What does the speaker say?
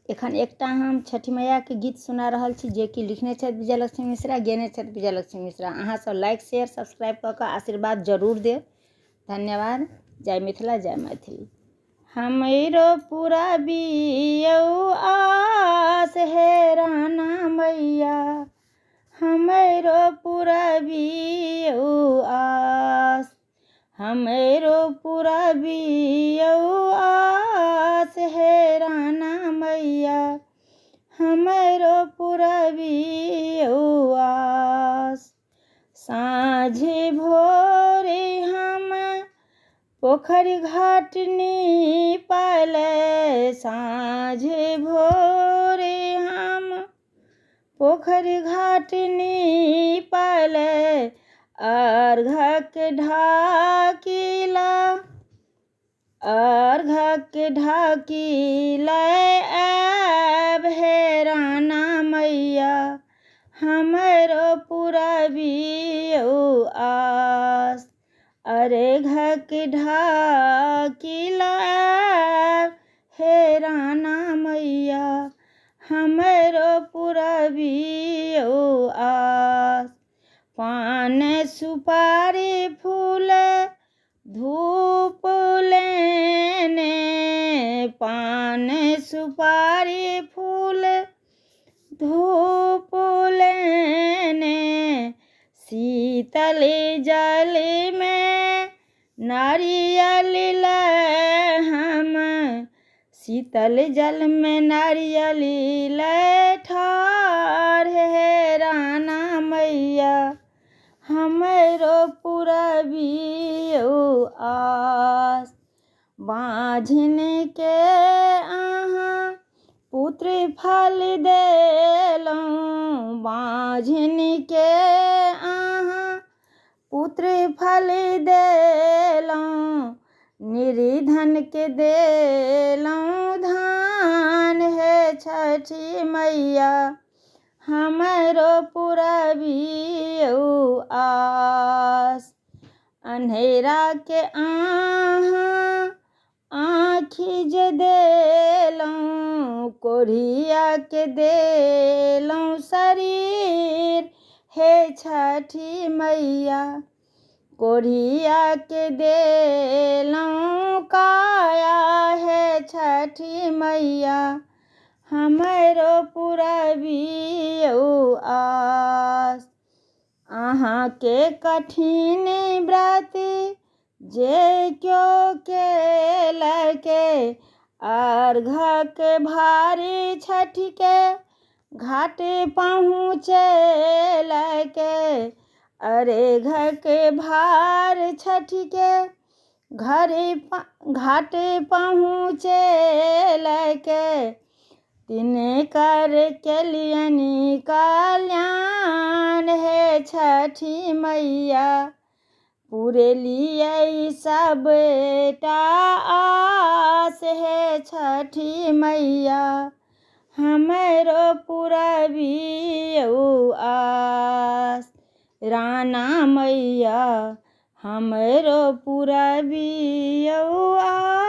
एखन एकटा हम छठी मैया के गीत सुना रहल छी जे कि लिखने छथि विजयलक्ष्मी मिश्रा, गेने छथि विजयलक्ष्मी मिश्रा। अहाँ सब लाइक शेयर सब्सक्राइब कऽ कऽ आशीर्वाद जरूर देब। धन्यवाद। जय मिथिला जय मैथिली। हमरो पूरा बियौ आस हे राना मैया, हमरो पूरा बियौ आस, हमरो पूरा बियौ आस हे राना मैया, हमरो पूरा बियौ आस। साँझ भोरे हम पोखरि घाट नीपल, साँझ भोरे हम पोखरि घाट नीपल, अर्घक ढाकिला, अर्घक ढाकिला आब हे राना मैया, हमरो पूरा बियौ आस। अर्घक ढाकिला हे राना मैया, हमरो पूरा बियौ आस। पान सुपारी फूल धूप लेने, पान सुपारी फूल धूप लेने, शीतल जल में नारियल ले हम, शीतल जल में नारियल ले ठाढ़ हे राना मैया, हमरो पूरा बियौ आस। बाँझिन के अहाँ पुत्र फल देलहुँ, बाँझिन के अहाँ पुत्र फल देलहुँ, निर्धन के देलहुँ धान हे छठी मैया, हमरो पूरा बियौ आस। अन्हेरा के अहाँ आँखि जे देलहुँ, कोढ़िया के देलहुँ शरीर हे छठी मैया, कोढ़िया के देलहुँ काया हे छठी मैया, हमरो पूरा बियौ आस। अहाँ के कठिन व्रत जे क्यों केलकै, अर्घक भारी छठी के घाट पहुँचेलकै, अर्घक भार छठी के घाट पहुँचेलकै, तिनकर केलियनि कल्याण हे छठी मैया, पुरेलियै सबटा आस हे छठी मैया, हमरो पूरा बियौ आस। राना मैया हमरो पूरा बियौ आस।